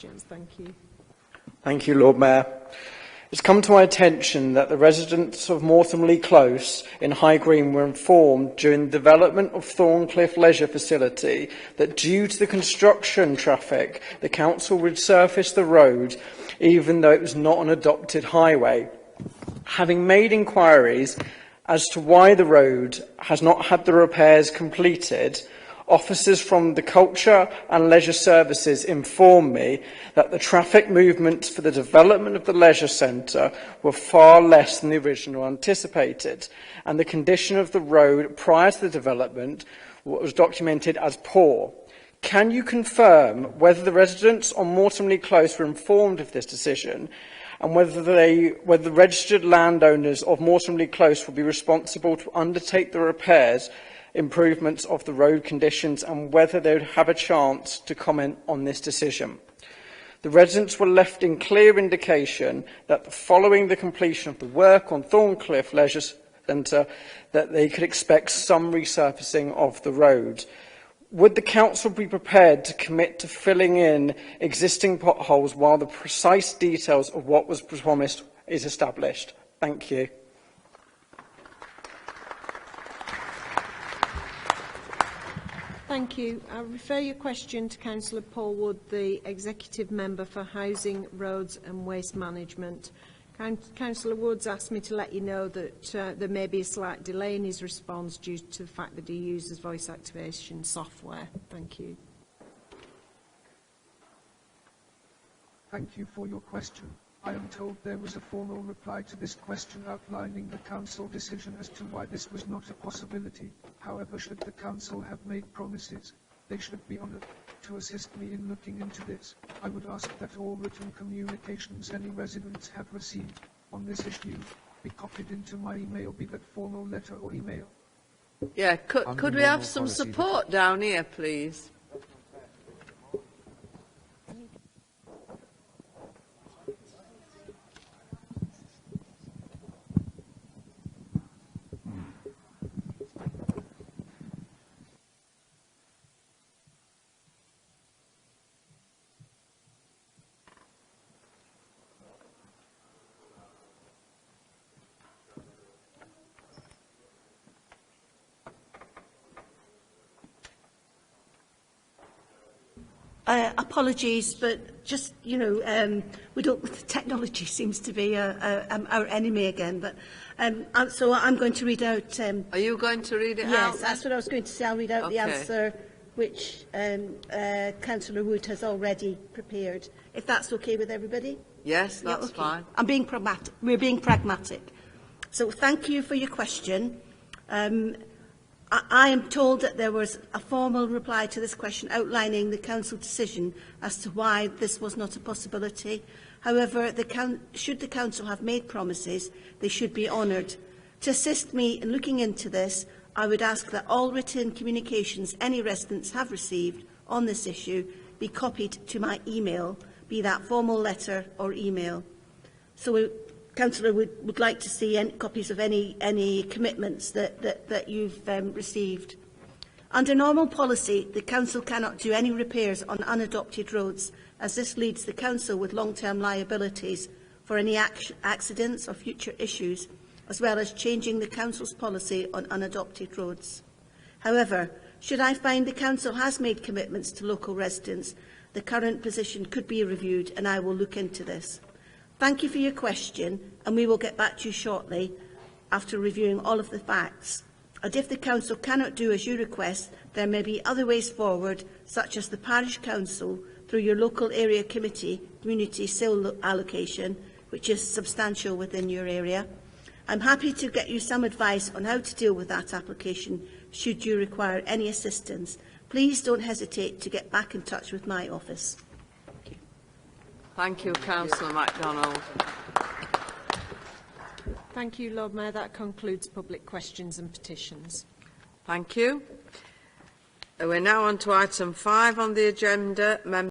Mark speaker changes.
Speaker 1: Thank you.
Speaker 2: Thank you, Lord Mayor. It's come to my attention that the residents of Mortomley Close in High Green were informed during the development of Thorncliffe Leisure Facility that due to the construction traffic, the council would surface the road even though it was not an adopted highway. Having made inquiries as to why the road has not had the repairs completed, officers from the Culture and Leisure Services informed me that the traffic movements for the development of the leisure centre were far less than the original anticipated, and the condition of the road prior to the development was documented as poor. Can you confirm whether the residents on Mortomley Close were informed of this decision, and whether the registered landowners of Mortomley Close will be responsible to undertake the repairs improvements of the road conditions, and whether they would have a chance to comment on this decision? The residents were left in clear indication that following the completion of the work on Thorncliffe Leisure Centre, that they could expect some resurfacing of the road. Would the council be prepared to commit to filling in existing potholes while the precise details of what was promised is established? Thank you.
Speaker 1: Thank you. I refer your question to Councillor Paul Wood, the Executive Member for Housing, Roads and Waste Management. Councillor Woods asked me to let you know that there may be a slight delay in his response due to the fact that he uses voice activation software. Thank you.
Speaker 3: Thank you for your question. I am told there was a formal reply to this question outlining the council decision as to why this was not a possibility. However, should the council have made promises, they should be honoured. To assist me in looking into this, I would ask that all written communications any residents have received on this issue be copied into my email, be that formal letter or email.
Speaker 4: Yeah, could we have some support down here, please?
Speaker 5: Apologies, but just, we don't. The technology seems to be our enemy again. But so I'm going to read out.
Speaker 4: Are you going to read it out?
Speaker 5: Yes, that's what I was going to say. I'll read out the answer which Councillor Wood has already prepared. If that's okay with everybody.
Speaker 4: Yes, that's
Speaker 5: okay.
Speaker 4: fine.
Speaker 5: I'm being pragmatic. We're being pragmatic. So thank you for your question. I am told that there was a formal reply to this question outlining the council decision as to why this was not a possibility. However, should the council have made promises, they should be honoured. To assist me in looking into this, I would ask that all written communications any residents have received on this issue be copied to my email, be that formal letter or email. So Councillor would like to see copies of any commitments that you've received. Under normal policy, the Council cannot do any repairs on unadopted roads, as this leaves the Council with long-term liabilities for any accidents or future issues, as well as changing the Council's policy on unadopted roads. However, should I find the Council has made commitments to local residents, the current position could be reviewed, and I will look into this. Thank you for your question, and we will get back to you shortly after reviewing all of the facts. And if the Council cannot do as you request, there may be other ways forward, such as the Parish Council, through your local area committee, community sale allocation, which is substantial within your area. I'm happy to get you some advice on how to deal with that application, should you require any assistance. Please don't hesitate to get back in touch with my office.
Speaker 4: Thank you, Councillor MacDonald.
Speaker 1: Thank you, Lord Mayor. That concludes public questions and petitions.
Speaker 4: Thank you. We're now on to item 5 on the agenda.